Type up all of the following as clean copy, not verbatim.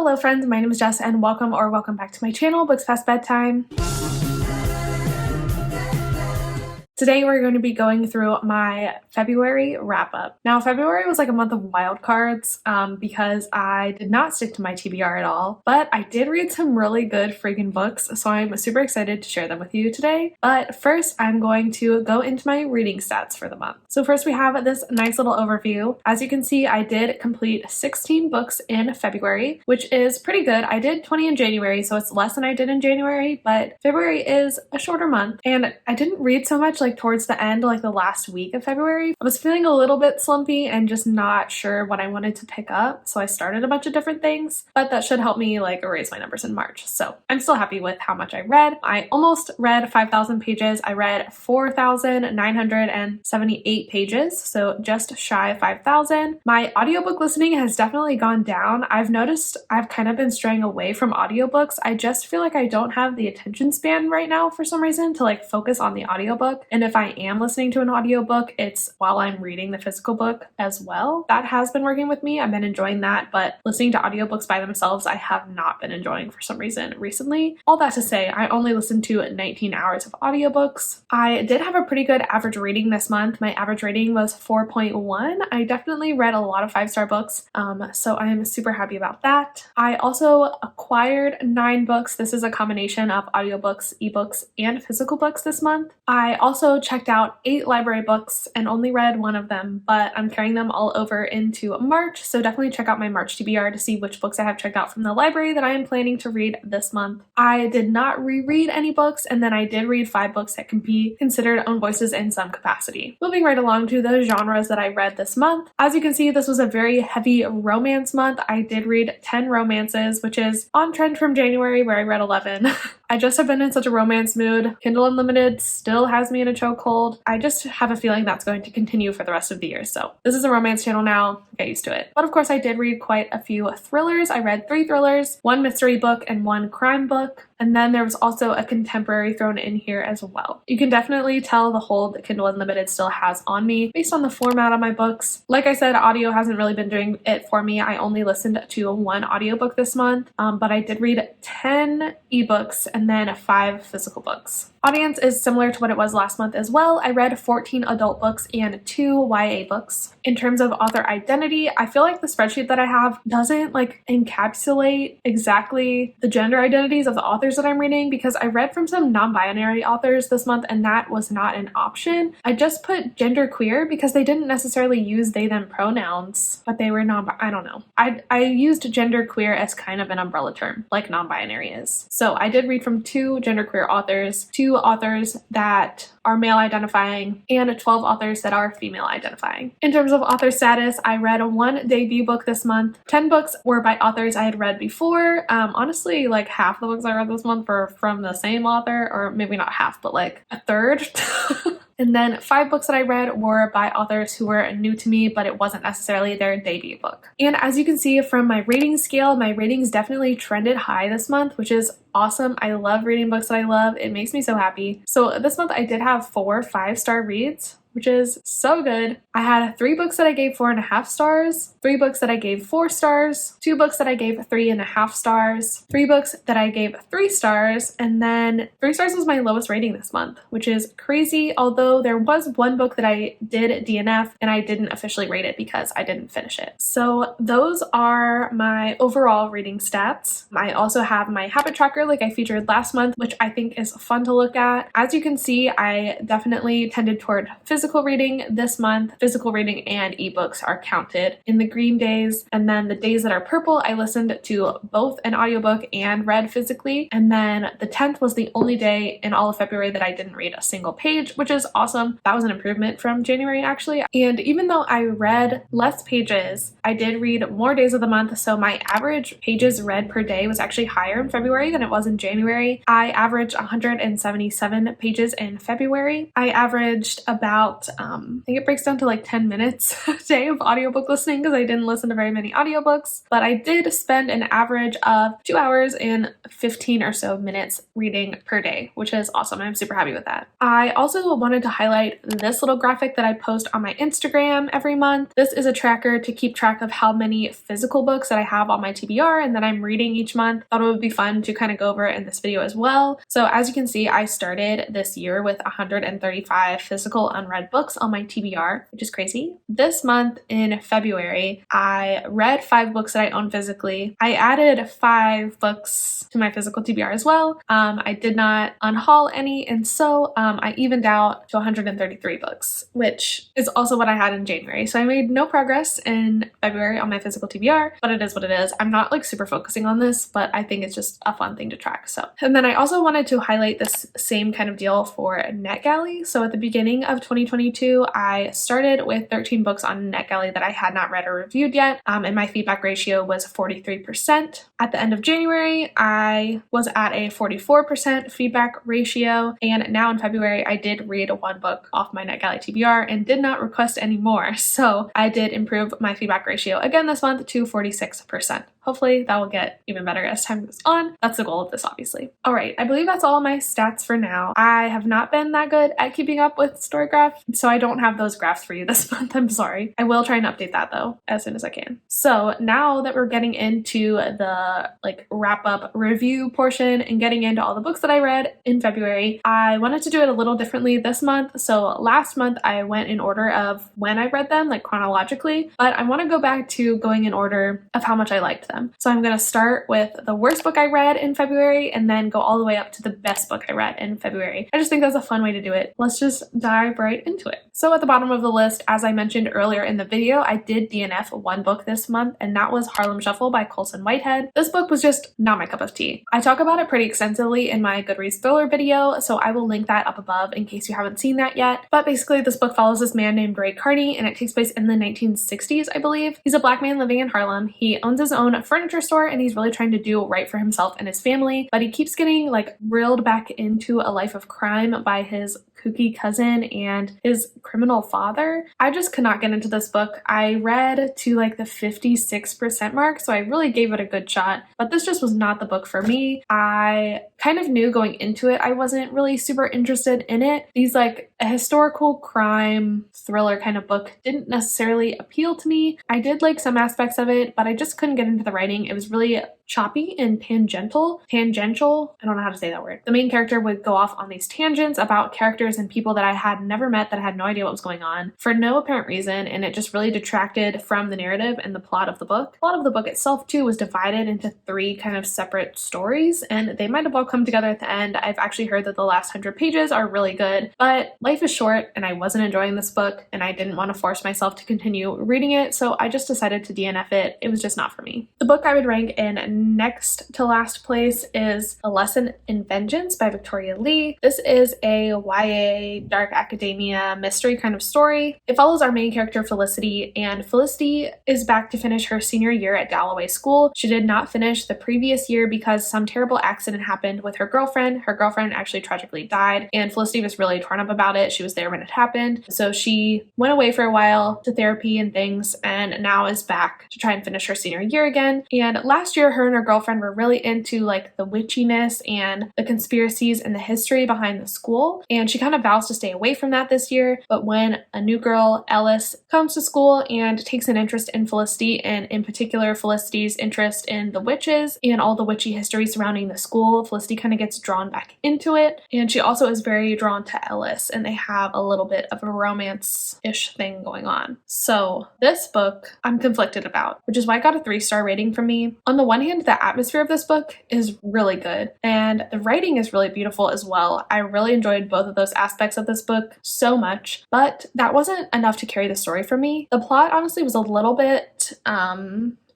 Hello friends, my name is Jess and welcome back to my channel, Books Past Bedtime. Today we're going to be going through my February wrap-up. Now February was like a month of wild cards because I did not stick to my TBR at all, but I did read some really good freaking books, so I'm super excited to share them with you today. But first I'm going to go into my reading stats for the month. So first we have this nice little overview. As you can see, I did complete 16 books in February, which is pretty good. I did 20 in January, so it's less than I did in January, but February is a shorter month and I didn't read so much towards the end, the last week of February. I was feeling a little bit slumpy and just not sure what I wanted to pick up, so I started a bunch of different things, but that should help me erase my numbers in March. So I'm still happy with how much I read. I almost read 5,000 pages. I read 4,978 pages, so just shy of 5,000. My audiobook listening has definitely gone down. I've noticed I've kind of been straying away from audiobooks. I just feel like I don't have the attention span right now for some reason to focus on the audiobook. And if I am listening to an audiobook, it's while I'm reading the physical book as well. That has been working with me. I've been enjoying that, but listening to audiobooks by themselves, I have not been enjoying for some reason recently. All that to say, I only listened to 19 hours of audiobooks. I did have a pretty good average rating this month. My average rating was 4.1. I definitely read a lot of 5-star books, so I am super happy about that. I also acquired 9 books. This is a combination of audiobooks, ebooks, and physical books this month. I also checked out 8 library books and only read 1 of them, but I'm carrying them all over into March, so definitely check out my March TBR to see which books I have checked out from the library that I am planning to read this month. I did not reread any books, and then I did read 5 books that can be considered own voices in some capacity. Moving right along to the genres that I read this month. As you can see, this was a very heavy romance month. I did read 10 romances, which is on trend from January where I read 11. I just have been in such a romance mood. Kindle Unlimited still has me in a chokehold. I just have a feeling that's going to continue for the rest of the year. So this is a romance channel now. Get used to it. But of course, I did read quite a few thrillers. I read 3 thrillers, 1 mystery book, and 1 crime book. And then there was also a contemporary thrown in here as well. You can definitely tell the hold that Kindle Unlimited still has on me based on the format of my books. Like I said, audio hasn't really been doing it for me. I only listened to 1 audiobook this month, but I did read 10 ebooks and then 5 physical books. Audience is similar to what it was last month as well. I read 14 adult books and 2 YA books. In terms of author identity, I feel like the spreadsheet that I have doesn't encapsulate exactly the gender identities of the authors that I'm reading, because I read from some non-binary authors this month and that was not an option. I just put genderqueer because they didn't necessarily use they them pronouns, but they were I don't know. I used genderqueer as kind of an umbrella term like non-binary is. So I did read from 2 genderqueer authors, 2 authors that are male identifying, and 12 authors that are female identifying. In terms of author status, I read 1 debut book this month. 10 books were by authors I had read before. Honestly, half the books I read this month were from the same author, or maybe not half, but a third. And then 5 books that I read were by authors who were new to me, but it wasn't necessarily their debut book. And as you can see from my rating scale, my ratings definitely trended high this month, which is awesome. I love reading books that I love. It makes me so happy. So this month I did have 4 5-star reads, which is so good. I had 3 books that I gave 4.5 stars, 3 books that I gave 4 stars, 2 books that I gave 3.5 stars, 3 books that I gave 3 stars, and then 3 stars was my lowest rating this month, which is crazy, although there was 1 book that I did DNF and I didn't officially rate it because I didn't finish it. So those are my overall reading stats. I also have my habit tracker like I featured last month, which I think is fun to look at. As you can see, I definitely tended toward physical reading this month. Physical reading and ebooks are counted in the green days, and then the days that are purple I listened to both an audiobook and read physically, and then the 10th was the only day in all of February that I didn't read a single page, which is awesome. That was an improvement from January actually. And even though I read less pages, I did read more days of the month, so my average pages read per day was actually higher in February than it was in January. I averaged 177 pages in February. I averaged about about, I think it breaks down to like 10 minutes a day of audiobook listening because I didn't listen to very many audiobooks, but I did spend an average of 2 hours and 15 or so minutes reading per day, which is awesome. I'm super happy with that. I also wanted to highlight this little graphic that I post on my Instagram every month. This is a tracker to keep track of how many physical books that I have on my TBR and that I'm reading each month. Thought it would be fun to kind of go over it in this video as well. So as you can see, I started this year with 135 physical unread books on my TBR, which is crazy. This month in February, I read 5 books that I own physically. I added 5 books to my physical TBR as well. I did not unhaul any, and so I evened out to 133 books, which is also what I had in January. So I made no progress in February on my physical TBR, but it is what it is. I'm not like super focusing on this, but I think it's just a fun thing to track. So, and then I also wanted to highlight this same kind of deal for NetGalley. So at the beginning of 2022, I started with 13 books on NetGalley that I had not read or reviewed yet, and my feedback ratio was 43%. At the end of January, I was at a 44% feedback ratio, and now in February, I did read 1 book off my NetGalley TBR and did not request any more. So I did improve my feedback ratio again this month to 46%. Hopefully that will get even better as time goes on. That's the goal of this, obviously. All right, I believe that's all my stats for now. I have not been that good at keeping up with Storygraph, so I don't have those graphs for you this month. I'm sorry. I will try and update that though as soon as I can. So now that we're getting into the like wrap up review portion and getting into all the books that I read in February, I wanted to do it a little differently this month. So last month I went in order of when I read them, like chronologically, but I want to go back to going in order of how much I liked them. So I'm going to start with the worst book I read in February and then go all the way up to the best book I read in February. I just think that's a fun way to do it. Let's just dive right into it. So at the bottom of the list, as I mentioned earlier in the video, I did DNF 1 book this month, and that was Harlem Shuffle by Colson Whitehead. This book was just not my cup of tea. I talk about it pretty extensively in my Goodreads thriller video, so I will link that up above in case you haven't seen that yet. But basically, this book follows this man named Ray Carney, and it takes place in the 1960s, I believe. He's a black man living in Harlem. He owns his own furniture store, and he's really trying to do right for himself and his family, but he keeps getting like reeled back into a life of crime by his kooky cousin and his criminal father. I just could not get into this book. I read to like the 56% mark, so I really gave it a good shot, but this just was not the book for me. I kind of knew going into it I wasn't really super interested in it. These like a historical crime thriller kind of book didn't necessarily appeal to me. I did like some aspects of it, but I just couldn't get into the writing. It was really choppy and tangential. I don't know how to say that word. The main character would go off on these tangents about characters and people that I had never met, that I had no idea what was going on for no apparent reason, and it just really detracted from the narrative and the plot of the book. The plot of the book itself too was divided into 3 kind of separate stories, and they might have all come together at the end. I've actually heard that the last 100 pages are really good, but life is short and I wasn't enjoying this book and I didn't want to force myself to continue reading it, so I just decided to DNF it. It was just not for me. The book I would rank in next to last place is A Lesson in Vengeance by Victoria Lee. This is a YA dark academia mystery kind of story. It follows our main character Felicity, and Felicity is back to finish her senior year at Dalloway School. She did not finish the previous year because some terrible accident happened with her girlfriend. Her girlfriend actually tragically died, and Felicity was really torn up about it. She was there when it happened. So she went away for a while to therapy and things, and now is back to try and finish her senior year again. And last year, her and her girlfriend were really into like the witchiness and the conspiracies and the history behind the school, and she kind of vows to stay away from that this year. But when a new girl, Ellis, comes to school and takes an interest in Felicity, and in particular Felicity's interest in the witches and all the witchy history surrounding the school, Felicity kind of gets drawn back into it, and she also is very drawn to Ellis, and they have a little bit of a romance-ish thing going on. So this book I'm conflicted about, which is why I got a 3-star rating from me. On the one hand, the atmosphere of this book is really good, and the writing is really beautiful as well. I really enjoyed both of those aspects of this book so much, but that wasn't enough to carry the story for me. The plot honestly was a little bit,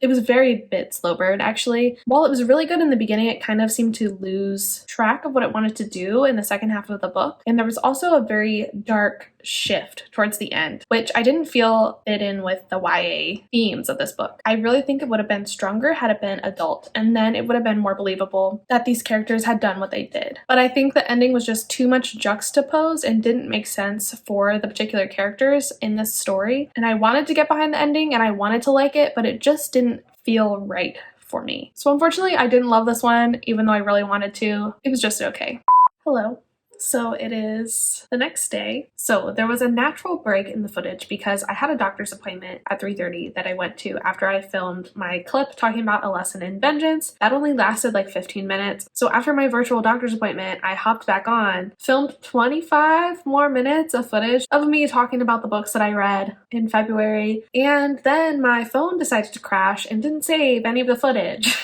it was very bit slow burn actually. While it was really good in the beginning, it kind of seemed to lose track of what it wanted to do in the second half of the book. And there was also a very dark shift towards the end, which I didn't feel fit in with the YA themes of this book. I really think it would have been stronger had it been adult, and then it would have been more believable that these characters had done what they did. But I think the ending was just too much juxtaposed and didn't make sense for the particular characters in this story. And I wanted to get behind the ending and I wanted to like it, but it just didn't feel right for me. So unfortunately, I didn't love this one, even though I really wanted to. It was just okay. Hello. So it is the next day. So there was a natural break in the footage because I had a doctor's appointment at 3:30 that I went to after I filmed my clip talking about A Lesson in Vengeance. That only lasted like 15 minutes. So after my virtual doctor's appointment, I hopped back on, filmed 25 more minutes of footage of me talking about the books that I read in February, and then my phone decided to crash and didn't save any of the footage.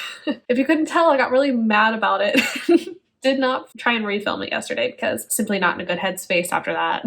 If you couldn't tell, I got really mad about it. Did not try and refilm it yesterday because simply not in a good headspace after that.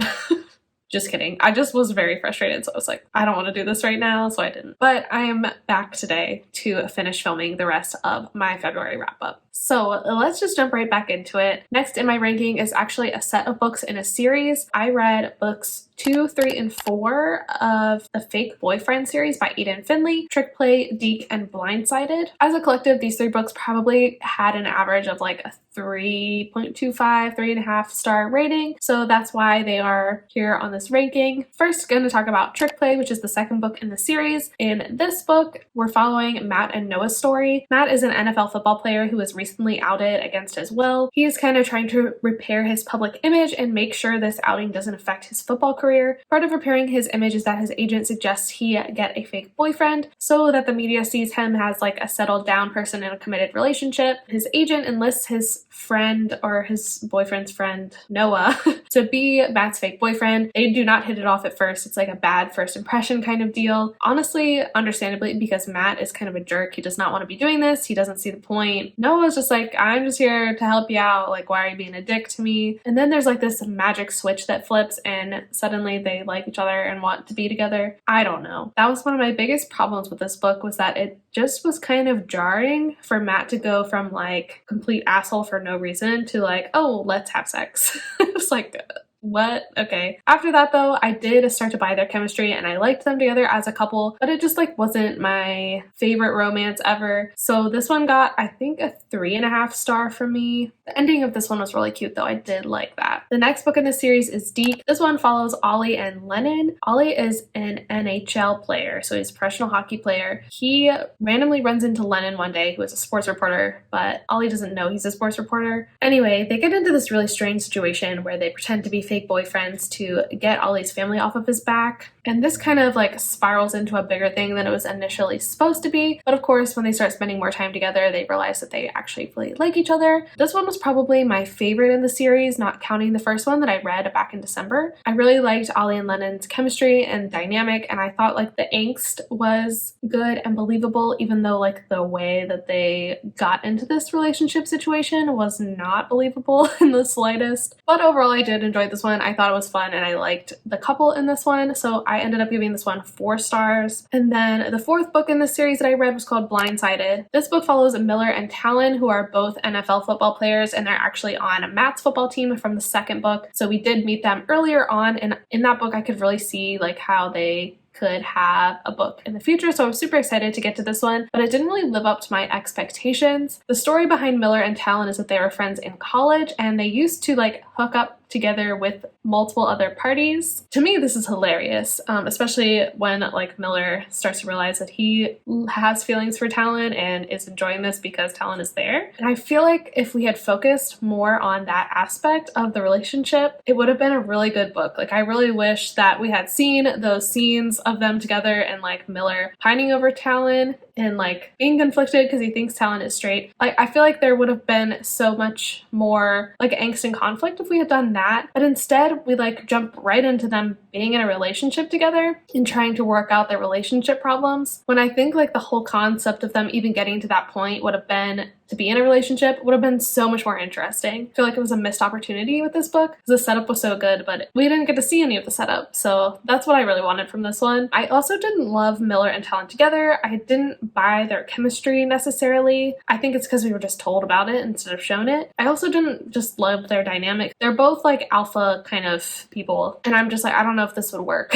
Just kidding. I just was very frustrated, so I was like, I don't want to do this right now, so I didn't. But I am back today to finish filming the rest of my February wrap-up. So let's just jump right back into it. Next in my ranking is actually a set of books in a series. I read books 2, 3, and 4 of the Fake Boyfriend series by Aidan Finley, Trick Play, Deke, and Blindsided. As a collective, these 3 books probably had an average of like a 3.25, 3.5 star rating, so that's why they are here on this ranking. First, going to talk about Trick Play, which is the second book in the series. In this book, we're following Matt and Noah's story. Matt is an NFL football player who was recently outed against his will. He is kind of trying to repair his public image and make sure this outing doesn't affect his football career. Part of repairing his image is that his agent suggests he get a fake boyfriend so that the media sees him as like a settled down person in a committed relationship. His agent enlists his friend, or his boyfriend's friend, Noah, to be Matt's fake boyfriend. They do not hit it off at first. It's like a bad first impression kind of deal. Honestly, understandably, because Matt is kind of a jerk. He does not want to be doing this. He doesn't see the point. Noah's just like, I'm just here to help you out. Like, why are you being a dick to me? And then there's like this magic switch that flips and suddenly they like each other and want to be together. I don't know. That was one of my biggest problems with this book, was that it just was kind of jarring for Matt to go from like complete asshole for no reason to like, oh, let's have sex. It's like, what? Okay. After that though, I did start to buy their chemistry and I liked them together as a couple, but it just like wasn't my favorite romance ever. So this one got, I think, a 3.5 star from me. The ending of this one was really cute though. I did like that. The next book in the series is Deke. This one follows Ollie and Lennon. Ollie is an NHL player, so he's a professional hockey player. He randomly runs into Lennon one day, who is a sports reporter, but Ollie doesn't know he's a sports reporter. Anyway, they get into this really strange situation where they pretend to be fake boyfriends to get Ollie's family off of his back. And this kind of like spirals into a bigger thing than it was initially supposed to be. But of course, when they start spending more time together, they realize that they actually really like each other. This one was probably my favorite in the series, not counting the first one that I read back in December. I really liked Ollie and Lennon's chemistry and dynamic, and I thought like the angst was good and believable, even though like the way that they got into this relationship situation was not believable in the slightest. But overall, I did enjoy this one. I thought it was fun and I liked the couple in this one, so I ended up giving this one 4 stars. And then the 4th book in the series that I read was called Blindsided. This book follows Miller and Talon, who are both NFL football players, and they're actually on Matt's football team from the second book. So we did meet them earlier on, and in that book I could really see like how they could have a book in the future, so I was super excited to get to this one, but it didn't really live up to my expectations. The story behind Miller and Talon is that they were friends in college and they used to like hook up together with multiple other parties. To me, this is hilarious, especially when like Miller starts to realize that he has feelings for Talon and is enjoying this because Talon is there. And I feel like if we had focused more on that aspect of the relationship, it would have been a really good book. Like I really wish that we had seen those scenes of them together and like Miller pining over Talon and like being conflicted because he thinks Talon is straight. Like I feel like there would have been so much more like angst and conflict if we had done that, but instead we like jump right into them being in a relationship together and trying to work out their relationship problems. When I think like the whole concept of them even getting to that point would have been to be in a relationship would have been so much more interesting. I feel like it was a missed opportunity with this book because the setup was so good, but we didn't get to see any of the setup. So that's what I really wanted from this one. I also didn't love Miller and Talon together. I didn't buy their chemistry necessarily. I think it's because we were just told about it instead of shown it. I also didn't just love their dynamic. They're both like alpha kind of people, and I'm just like, I don't know if this would work.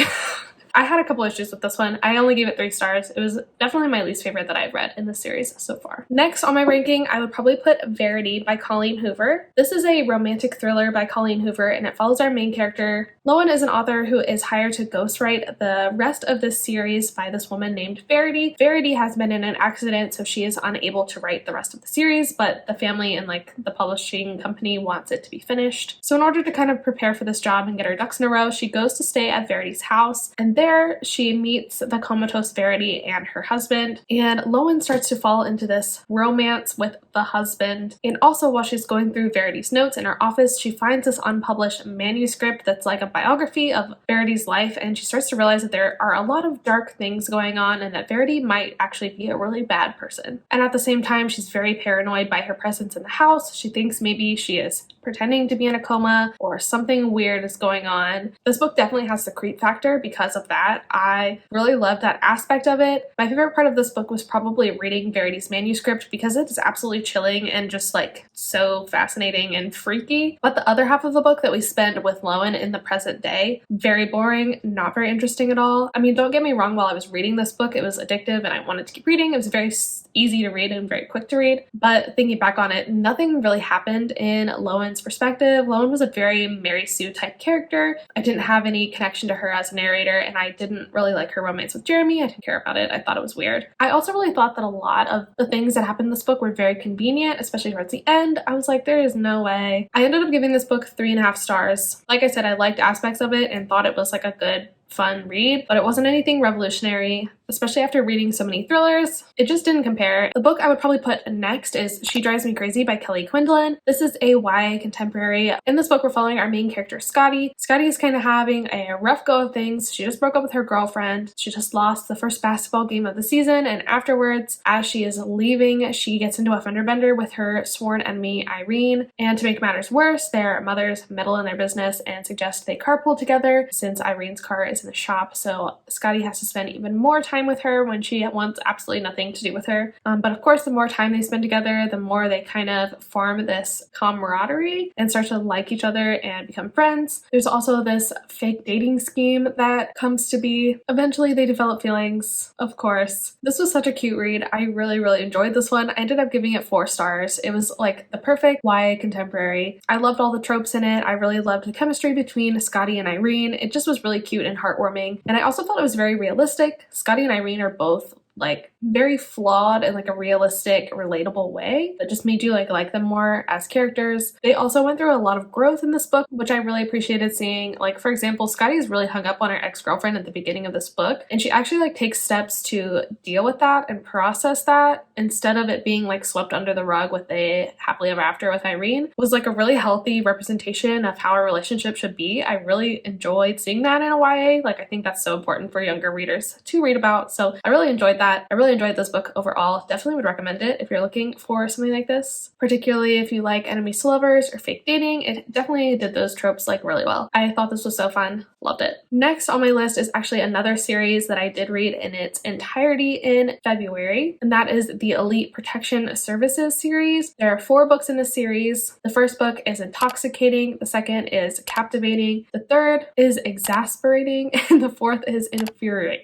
I had a couple issues with this one. I only gave it 3 stars. It was definitely my least favorite that I've read in this series so far. Next on my ranking, I would probably put Verity by Colleen Hoover. This is a romantic thriller by Colleen Hoover, and it follows our main character. Lowen is an author who is hired to ghostwrite the rest of this series by this woman named Verity. Verity has been in an accident, so she is unable to write the rest of the series, but the family and like the publishing company wants it to be finished. So in order to kind of prepare for this job and get her ducks in a row, she goes to stay at Verity's house, and there she meets the comatose Verity and her husband, and Lowen starts to fall into this romance with the husband. And also while she's going through Verity's notes in her office, she finds this unpublished manuscript that's like a biography of Verity's life, and she starts to realize that there are a lot of dark things going on and that Verity might actually be a really bad person. And at the same time, she's very paranoid by her presence in the house. She thinks maybe she is pretending to be in a coma or something weird is going on. This book definitely has the creep factor because of that. I really loved that aspect of it. My favorite part of this book was probably reading Verity's manuscript because it is absolutely chilling and just like so fascinating and freaky. But the other half of the book that we spend with Lowen in the present day, very boring, not very interesting at all. I mean, don't get me wrong, while I was reading this book, it was addictive and I wanted to keep reading. It was very easy to read and very quick to read. But thinking back on it, nothing really happened in Lowen's perspective. Lowen was a very Mary Sue type character. I didn't have any connection to her as a narrator, and I didn't really like her romance with Jeremy. I didn't care about it. I thought it was weird. I also really thought that a lot of the things that happened in this book were very convenient, especially towards the end. I was like, there is no way. I ended up giving this book 3.5 stars. Like I said, I liked aspects of it and thought it was like a good fun read, but it wasn't anything revolutionary, especially after reading so many thrillers. It just didn't compare. The book I would probably put next is She Drives Me Crazy by Kelly Quinlan. This is a YA contemporary. In this book, we're following our main character, Scotty. Scotty is kind of having a rough go of things. She just broke up with her girlfriend. She just lost the first basketball game of the season, and afterwards, as she is leaving, she gets into a fender bender with her sworn enemy, Irene. And to make matters worse, their mothers meddle in their business and suggest they carpool together since Irene's car is in the shop, so Scotty has to spend even more time with her when she wants absolutely nothing to do with her. But of course, the more time they spend together, the more they kind of form this camaraderie and start to like each other and become friends. There's also this fake dating scheme that comes to be. Eventually, they develop feelings, of course. This was such a cute read. I really, really enjoyed this one. I ended up giving it 4 stars. It was like the perfect YA contemporary. I loved all the tropes in it. I really loved the chemistry between Scotty and Irene. It just was really cute and heartwarming. And I also felt it was very realistic. Scotty and Irene are both like very flawed in like a realistic, relatable way that just made you like them more as characters. They also went through a lot of growth in this book, which I really appreciated seeing. Like, for example, Scotty is really hung up on her ex-girlfriend at the beginning of this book, and she actually like takes steps to deal with that and process that instead of it being like swept under the rug with a happily ever after with Irene. It was like a really healthy representation of how a relationship should be. I really enjoyed seeing that in a YA. Like, I think that's so important for younger readers to read about. So I really enjoyed that. I really enjoyed this book overall. Definitely would recommend it if you're looking for something like this, particularly if you like enemies to lovers or fake dating. It definitely did those tropes like really well. I thought this was so fun. Loved it. Next on my list is actually another series that I did read in its entirety in February, and that is the Elite Protection Services series. There are 4 books in this series. The first book is Intoxicating, the second is Captivating, the third is Exasperating, and the fourth is Infuriating.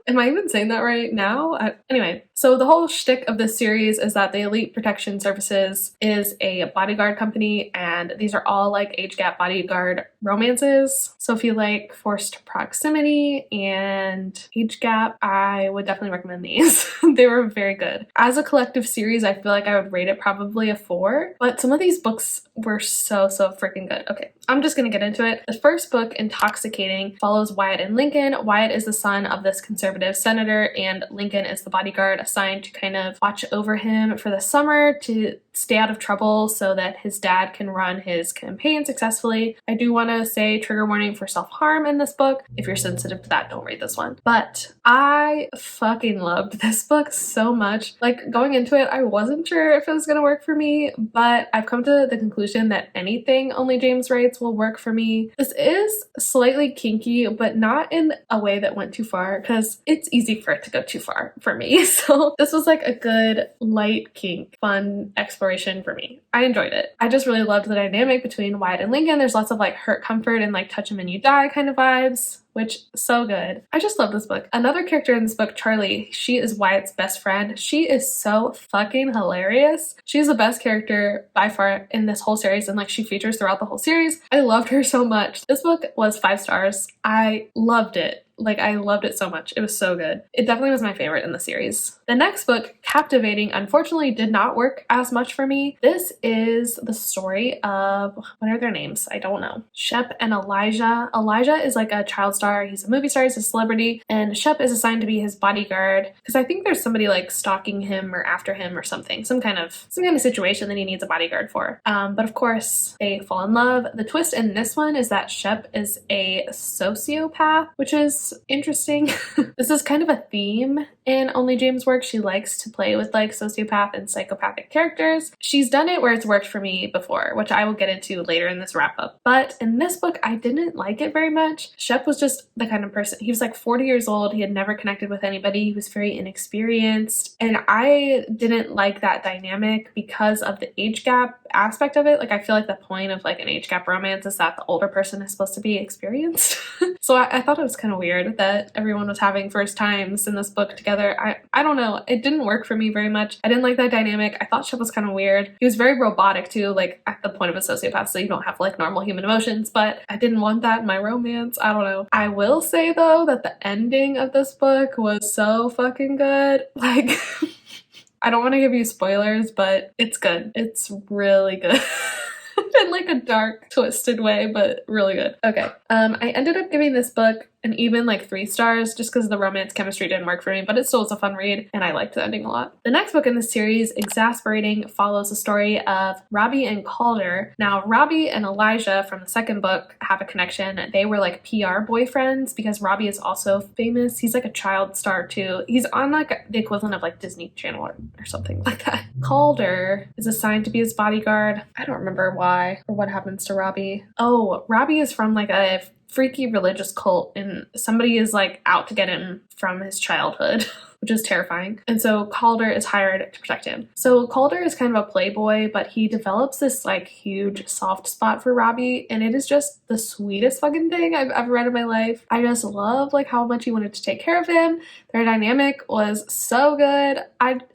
Am I even saying that right now? Anyway, so the whole shtick of this series is that the Elite Protection Services is a bodyguard company, and these are all like age gap bodyguard romances. So if you like forced proximity and age gap, I would definitely recommend these. They were very good. As a collective series, I feel like I would rate it probably a 4, but some of these books were so freaking good. Okay, I'm just gonna get into it. The first book, Intoxicating, follows Wyatt and Lincoln. Wyatt is the son of this conservative conservative senator, and Lincoln is the bodyguard assigned to kind of watch over him for the summer to stay out of trouble so that his dad can run his campaign successfully. I do want to say trigger warning for self-harm in this book. If you're sensitive to that, don't read this one. But I fucking loved this book so much. Like, going into it, I wasn't sure if it was going to work for me, but I've come to the conclusion that anything Only James writes will work for me. This is slightly kinky, but not in a way that went too far, because it's easy for it to go too far for me. So this was like a good light kink, fun exploration for me. I enjoyed it. I just really loved the dynamic between Wyatt and Lincoln. There's lots of like hurt comfort and like touch him and you die kind of vibes, which so good. I just love this book. Another character in this book, Charlie, she is Wyatt's best friend. She is so fucking hilarious. She's the best character by far in this whole series, and like she features throughout the whole series. I loved her so much. This book was 5 stars. I loved it. Like, I loved it so much. It was so good. It definitely was my favorite in the series. The next book, Captivating, unfortunately did not work as much for me. This is the story of, what are their names? I don't know. Shep and Elijah. Elijah is like a child star. He's a movie star. He's a celebrity. And Shep is assigned to be his bodyguard because I think there's somebody like stalking him or after him or something. Some kind of situation that he needs a bodyguard for. But of course, they fall in love. The twist in this one is that Shep is a sociopath, which is interesting. This is kind of a theme in Only James' work. She likes to play with like sociopath and psychopathic characters. She's done it where it's worked for me before, which I will get into later in this wrap up. But in this book, I didn't like it very much. Shep was just the kind of person, he was like 40 years old. He had never connected with anybody. He was very inexperienced. And I didn't like that dynamic because of the age gap aspect of it. Like, I feel like the point of like an age gap romance is that the older person is supposed to be experienced. So I thought it was kind of weird that everyone was having first times in this book together. I don't know. It didn't work for me very much. I didn't like that dynamic. I thought Shep was kind of weird. He was very robotic too, like at the point of a sociopath, so you don't have like normal human emotions, but I didn't want that in my romance. I don't know. I will say though that the ending of this book was so fucking good. Like, I don't want to give you spoilers, but it's good. It's really good. In like a dark, twisted way, but really good. Okay. I ended up giving this book an even like 3 stars just because the romance chemistry didn't work for me, but it still was a fun read and I liked the ending a lot. The next book in this series, Exasperating, follows the story of Robbie and Calder. Now, Robbie and Elijah from the second book have a connection. They were like PR boyfriends because Robbie is also famous. He's like a child star too. He's on like the equivalent of like Disney Channel or something like that. Calder is assigned to be his bodyguard. I don't remember why or what happens to Robbie. Oh, Robbie is from like a freaky religious cult and somebody is like out to get him from his childhood, which is terrifying. And so Calder is hired to protect him. So Calder is kind of a playboy, but he develops this like huge soft spot for Robbie, and it is just the sweetest fucking thing I've ever read in my life. I just love like how much he wanted to take care of him. Their dynamic was so good.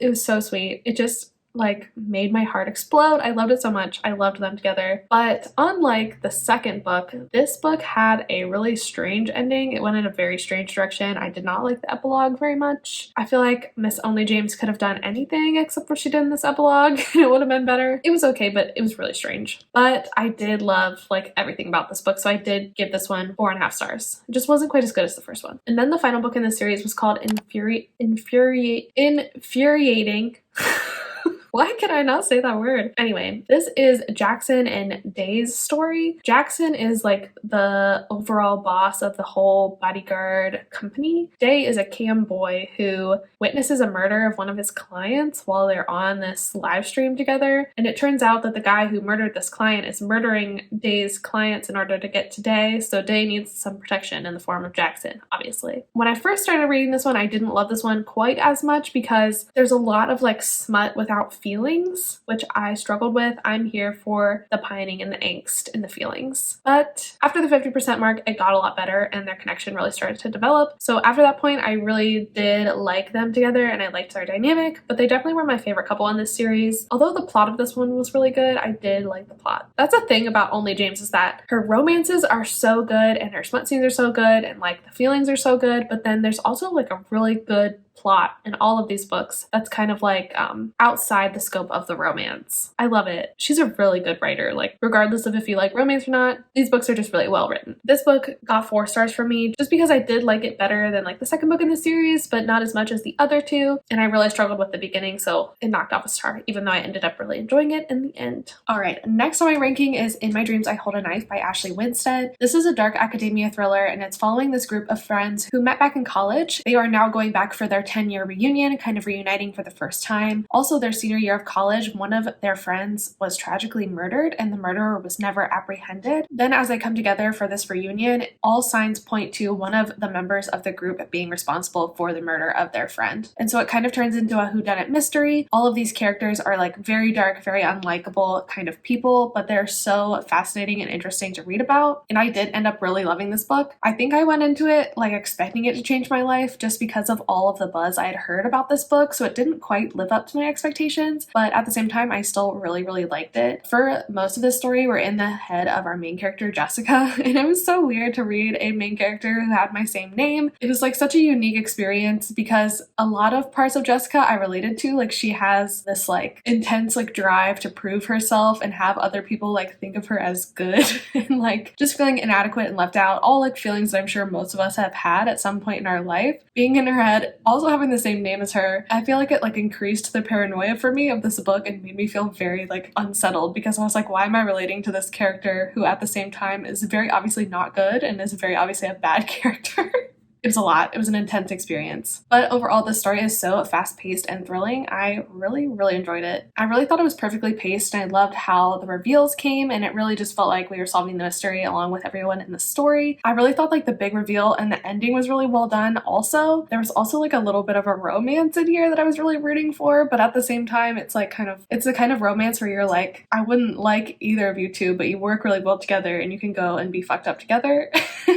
It was so sweet. It just like made my heart explode. I loved it so much. I loved them together. But unlike the second book, this book had a really strange ending. It went in a very strange direction. I did not like the epilogue very much. I feel like Miss Only James could have done anything except what she did in this epilogue. It would have been better. It was okay, but it was really strange. But I did love like everything about this book, so I did give this one 4.5 stars. It just wasn't quite as good as the first one. And then the final book in the series was called Infuriating. Why can I not say that word? Anyway, this is Jackson and Day's story. Jackson is like the overall boss of the whole bodyguard company. Day is a cam boy who witnesses a murder of one of his clients while they're on this live stream together. And it turns out that the guy who murdered this client is murdering Day's clients in order to get to Day. So Day needs some protection in the form of Jackson, obviously. When I first started reading this one, I didn't love this one quite as much because there's a lot of like smut without feelings, which I struggled with. I'm here for the pining and the angst and the feelings. But after the 50% mark, it got a lot better and their connection really started to develop. So after that point, I really did like them together and I liked their dynamic, but they definitely were my favorite couple in this series. Although the plot of this one was really good, I did like the plot. That's the thing about Only James, is that her romances are so good and her smut scenes are so good and like the feelings are so good, but then there's also like a really good plot in all of these books that's kind of like outside the scope of the romance. I love it. She's a really good writer. Like, regardless of if you like romance or not, these books are just really well written. This book got 4 stars from me just because I did like it better than like the second book in the series, but not as much as the other two. And I really struggled with the beginning, so it knocked off a star, even though I ended up really enjoying it in the end. Alright, next on my ranking is In My Dreams I Hold a Knife by Ashley Winstead. This is a dark academia thriller, and it's following this group of friends who met back in college. They are now going back for their 10-year reunion, kind of reuniting for the first time. Also, their senior year of college, one of their friends was tragically murdered, and the murderer was never apprehended. Then as they come together for this reunion, all signs point to one of the members of the group being responsible for the murder of their friend. And so it kind of turns into a whodunit mystery. All of these characters are like very dark, very unlikable kind of people, but they're so fascinating and interesting to read about. And I did end up really loving this book. I think I went into it like expecting it to change my life just because of all of the buzz I had heard about this book, so it didn't quite live up to my expectations, but at the same time I still really liked it. For most of this story, we're in the head of our main character Jessica, and it was so weird to read a main character who had my same name. It was like such a unique experience because a lot of parts of Jessica I related to. Like, she has this like intense like drive to prove herself and have other people like think of her as good and like just feeling inadequate and left out, all like feelings that I'm sure most of us have had at some point in our life. Being in her head, also having the same name as her, I feel like it like increased the paranoia for me of this book and made me feel very like unsettled because I was like, why am I relating to this character who at the same time is very obviously not good and is very obviously a bad character? It was a lot. It was an intense experience. But overall, the story is so fast-paced and thrilling. I really enjoyed it. I really thought it was perfectly paced, and I loved how the reveals came, and it really just felt like we were solving the mystery along with everyone in the story. I really thought like the big reveal and the ending was really well done also. There was also like a little bit of a romance in here that I was really rooting for, but at the same time, it's like it's the kind of romance where you're like, I wouldn't like either of you two, but you work really well together and you can go and be fucked up together.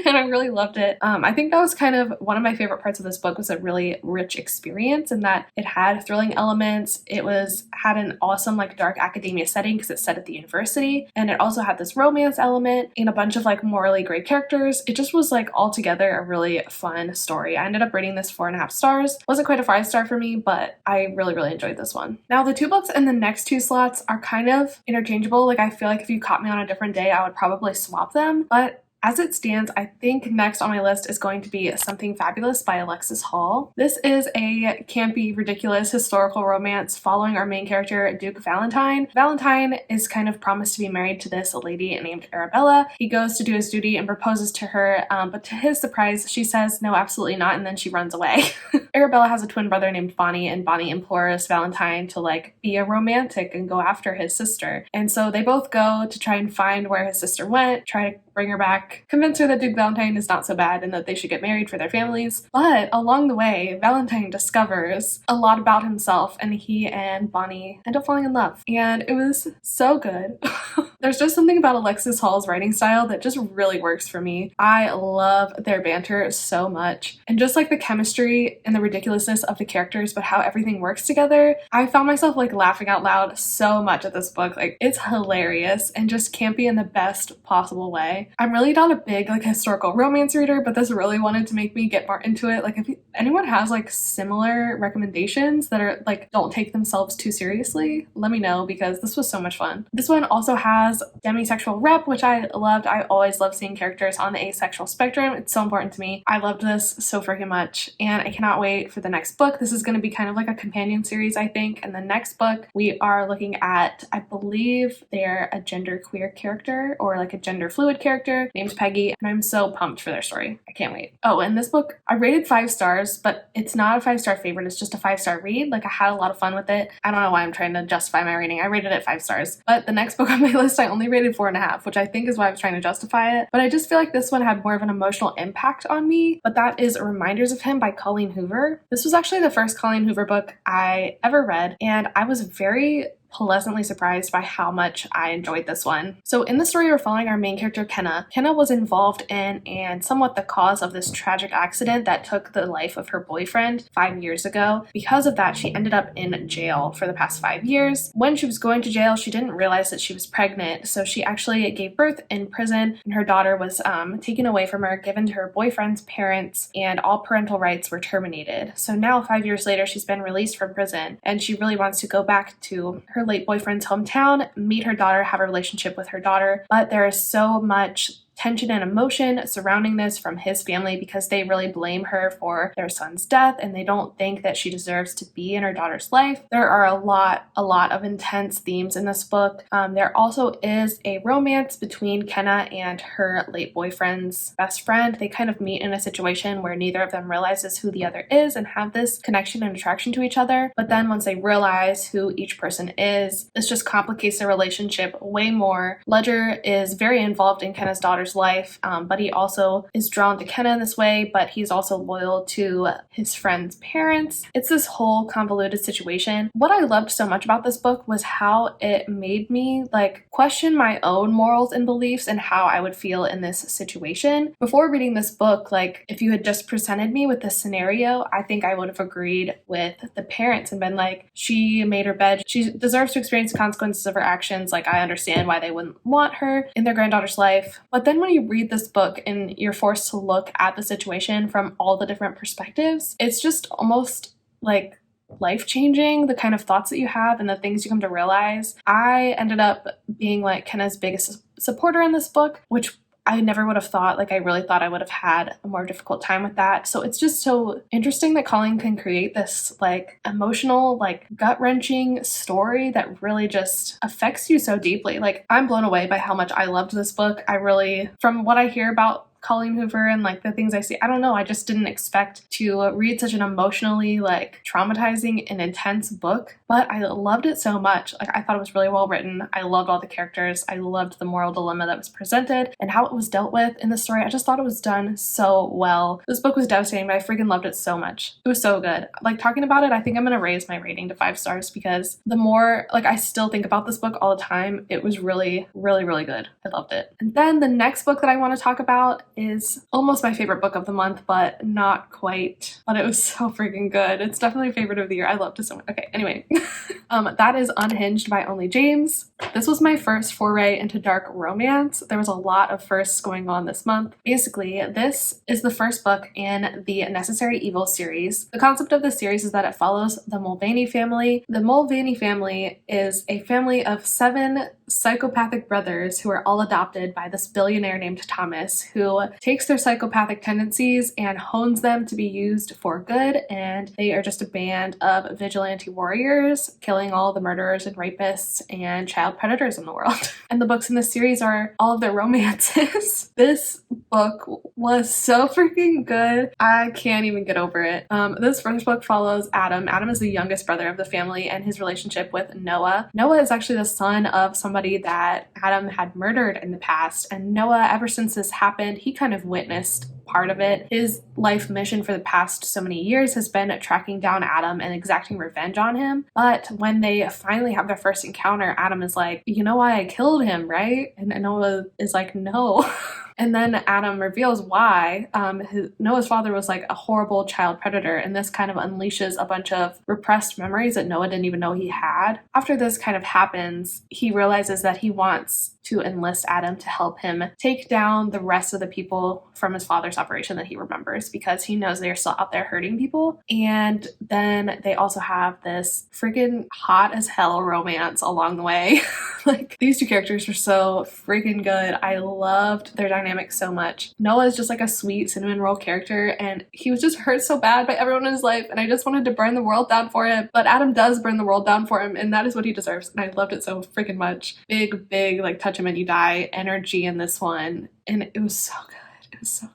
And I really loved it. I think that was kind of one of my favorite parts of this book was a really rich experience in that it had thrilling elements. It had an awesome like dark academia setting because it's set at the university, and it also had this romance element and a bunch of like morally great characters. It just was like altogether a really fun story. I ended up rating this 4.5 stars. Wasn't quite a 5-star for me, but I really enjoyed this one. Now the 2 books in the next 2 slots are kind of interchangeable. Like, I feel like if you caught me on a different day, I would probably swap them, but as it stands, I think next on my list is going to be Something Fabulous by Alexis Hall. This is a campy, ridiculous historical romance following our main character, Duke Valentine. Valentine is kind of promised to be married to this lady named Arabella. He goes to do his duty and proposes to her, but to his surprise, she says no, absolutely not, and then she runs away. Arabella has a twin brother named Bonnie, and Bonnie implores Valentine to like be a romantic and go after his sister. And so they both go to try and find where his sister went, try to bring her back, convince her that Duke Valentine is not so bad and that they should get married for their families. But along the way, Valentine discovers a lot about himself, and he and Bonnie end up falling in love. And it was so good. There's just something about Alexis Hall's writing style that just really works for me. I love their banter so much. And just like the chemistry and the ridiculousness of the characters, but how everything works together, I found myself like laughing out loud so much at this book. Like, it's hilarious and just campy in the best possible way. I'm really not a big like historical romance reader, but this really wanted to make me get more into it. Like, if anyone has like similar recommendations that are like don't take themselves too seriously, let me know because this was so much fun. This one also has demisexual rep, which I loved. I always love seeing characters on the asexual spectrum. It's so important to me. I loved this so freaking much, and I cannot wait for the next book. This is going to be kind of like a companion series, I think. And the next book we are looking at, I believe they're a genderqueer character or like a gender fluid character named Peggy, and I'm so pumped for their story. I can't wait. Oh, and this book, I rated 5 stars, but it's not a 5-star favorite. It's just a 5-star read. Like, I had a lot of fun with it. I don't know why I'm trying to justify my rating. I rated it 5 stars, but the next book on my list, I only rated 4.5, which I think is why I was trying to justify it. But I just feel like this one had more of an emotional impact on me, but that is Reminders of Him by Colleen Hoover. This was actually the first Colleen Hoover book I ever read, and I was very pleasantly surprised by how much I enjoyed this one. So in the story, we're following our main character, Kenna. Kenna was involved in and somewhat the cause of this tragic accident that took the life of her boyfriend 5 years ago. Because of that, she ended up in jail for the past 5 years. When she was going to jail, she didn't realize that she was pregnant, so she actually gave birth in prison, and her daughter was taken away from her, given to her boyfriend's parents, and all parental rights were terminated. So now, 5 years later, she's been released from prison, and she really wants to go back to her late boyfriend's hometown, meet her daughter, have a relationship with her daughter, but there is so much tension and emotion surrounding this from his family because they really blame her for their son's death and they don't think that she deserves to be in her daughter's life. There are a lot of intense themes in this book. There also is a romance between Kenna and her late boyfriend's best friend. They kind of meet in a situation where neither of them realizes who the other is and have this connection and attraction to each other. But then once they realize who each person is, this just complicates the relationship way more. Ledger is very involved in Kenna's daughter's life, but he also is drawn to Kenna in this way, but he's also loyal to his friend's parents. It's this whole convoluted situation. What I loved so much about this book was how it made me question my own morals and beliefs and how I would feel in this situation. Before reading this book, if you had just presented me with this scenario, I think I would have agreed with the parents and been like, she made her bed, she deserves to experience the consequences of her actions. I understand why they wouldn't want her in their granddaughter's life. But then when you read this book and you're forced to look at the situation from all the different perspectives, it's just almost life-changing, the kind of thoughts that you have and the things you come to realize. I ended up being Kenna's biggest supporter in this book, which I never would have thought. I really thought I would have had a more difficult time with that. So it's just so interesting that Colleen can create this emotional, gut-wrenching story that really just affects you so deeply. I'm blown away by how much I loved this book. I really, from what I hear about Colleen Hoover and the things I see, I don't know, I just didn't expect to read such an emotionally traumatizing and intense book, but I loved it so much. I thought it was really well written. I loved all the characters. I loved the moral dilemma that was presented and how it was dealt with in the story. I just thought it was done so well. This book was devastating, but I freaking loved it so much. It was so good. Talking about it, I think I'm gonna raise my rating to 5 stars because the more I still think about this book all the time. It was really, really, really good. I loved it. And then the next book that I want to talk about is almost my favorite book of the month, but not quite. But it was so freaking good. It's definitely a favorite of the year. I loved it so much. Okay, anyway. That is Unhinged by Only James. This was my first foray into dark romance. There was a lot of firsts going on this month. Basically, this is the first book in the Necessary Evil series. The concept of this series is that it follows the Mulvaney family. The Mulvaney family is a family of 7 psychopathic brothers who are all adopted by this billionaire named Thomas, who takes their psychopathic tendencies and hones them to be used for good, and they are just a band of vigilante warriors, killing all the murderers and rapists and child predators in the world. And the books in this series are all of their romances. This book was so freaking good. I can't even get over it. This first book follows Adam. Adam is the youngest brother of the family and his relationship with Noah. Noah is actually the son of somebody that Adam had murdered in the past, and Noah, ever since this happened, he kind of witnessed part of it. His life mission for the past so many years has been tracking down Adam and exacting revenge on him. But when they finally have their first encounter, Adam is like, you know why I killed him, right? And Noah is like, no. And then Adam reveals why. Noah's father was a horrible child predator, and this kind of unleashes a bunch of repressed memories that Noah didn't even know he had. After this kind of happens, he realizes that he wants to enlist Adam to help him take down the rest of the people from his father's operation that he remembers, because he knows they're still out there hurting people. And then they also have this freaking hot as hell romance along the way. These two characters are so freaking good. I loved their dynamic so much. Noah is just a sweet cinnamon roll character, and he was just hurt so bad by everyone in his life, and I just wanted to burn the world down for him. But Adam does burn the world down for him, and that is what he deserves, and I loved it so freaking much. Big touch him and you die energy in this one, and it was so good. It was so good.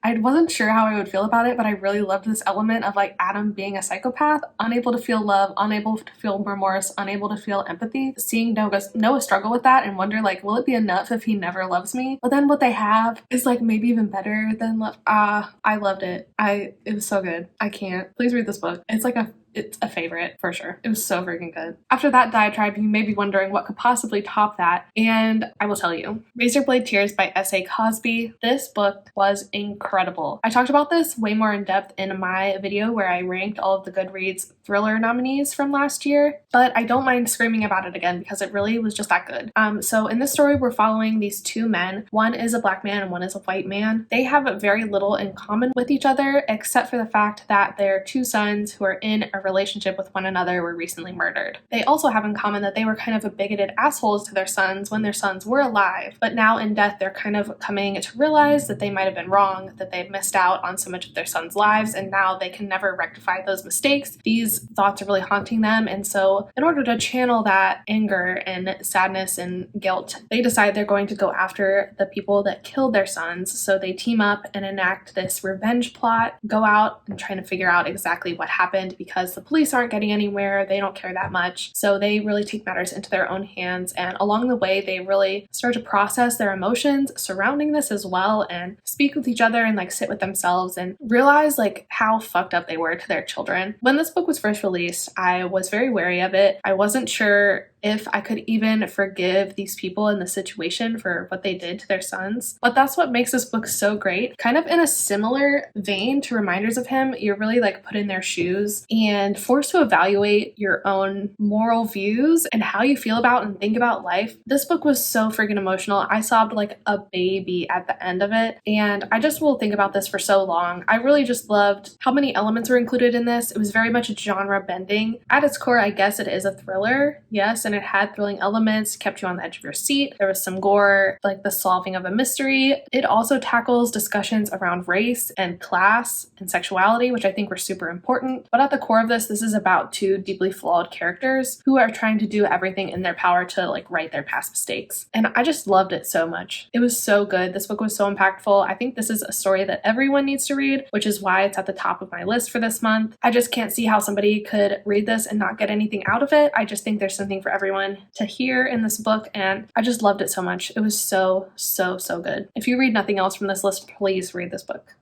I wasn't sure how I would feel about it, but I really loved this element of Adam being a psychopath, unable to feel love, unable to feel remorse, unable to feel empathy. Seeing Noah struggle with that and wonder will it be enough if he never loves me? But then what they have is maybe even better than love. I loved it. It was so good. I can't. Please read this book. It's a it's a favorite for sure. It was so freaking good. After that diatribe, you may be wondering what could possibly top that, and I will tell you. Razor Blade Tears by S.A. Cosby. This book was incredible. I talked about this way more in depth in my video where I ranked all of the Goodreads thriller nominees from last year, but I don't mind screaming about it again because it really was just that good. So in this story, we're following these two men. One is a black man and one is a white man. They have very little in common with each other except for the fact that their two sons who are in a relationship with one another were recently murdered. They also have in common that they were kind of bigoted assholes to their sons when their sons were alive, but now in death they're kind of coming to realize that they might have been wrong, that they've missed out on so much of their sons' lives, and now they can never rectify those mistakes. These thoughts are really haunting them, and so in order to channel that anger and sadness and guilt, they decide they're going to go after the people that killed their sons. So they team up and enact this revenge plot, go out and trying to figure out exactly what happened because the police aren't getting anywhere, they don't care that much, so they really take matters into their own hands, and along the way they really start to process their emotions surrounding this as well and speak with each other and like sit with themselves and realize like how fucked up they were to their children. When this book was first released, I was very wary of it. I wasn't sure if I could even forgive these people in the situation for what they did to their sons. But that's what makes this book so great. Kind of in a similar vein to Reminders of Him, you're really like put in their shoes and forced to evaluate your own moral views and how you feel about and think about life. This book was so freaking emotional. I sobbed like a baby at the end of it, and I just will think about this for so long. I really just loved how many elements were included in this. It was very much genre bending. At its core, I guess it is a thriller, yes, and it had thrilling elements, kept you on the edge of your seat. There was some gore, like the solving of a mystery. It also tackles discussions around race and class and sexuality, which I think were super important. But at the core of this is about two deeply flawed characters who are trying to do everything in their power to like right their past mistakes. And I just loved it so much. It was so good. This book was so impactful. I think this is a story that everyone needs to read, which is why it's at the top of my list for this month. I just can't see how somebody could read this and not get anything out of it. I just think there's something for everyone to hear in this book, and I just loved it so much. It was so good. If you read nothing else from this list, please read this book.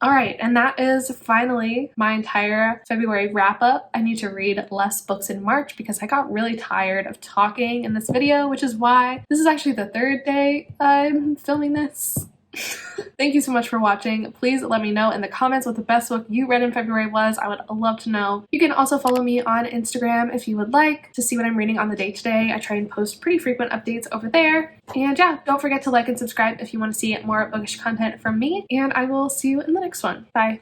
All right, and that is finally my entire February wrap up. I need to read less books in March because I got really tired of talking in this video, which is why this is actually the third day I'm filming this. Thank you so much for watching. Please let me know in the comments what the best book you read in February was. I would love to know. You can also follow me on Instagram if you would like to see what I'm reading on the day today. I try and post pretty frequent updates over there. And yeah, don't forget to like and subscribe if you want to see more bookish content from me. And I will see you in the next one. Bye.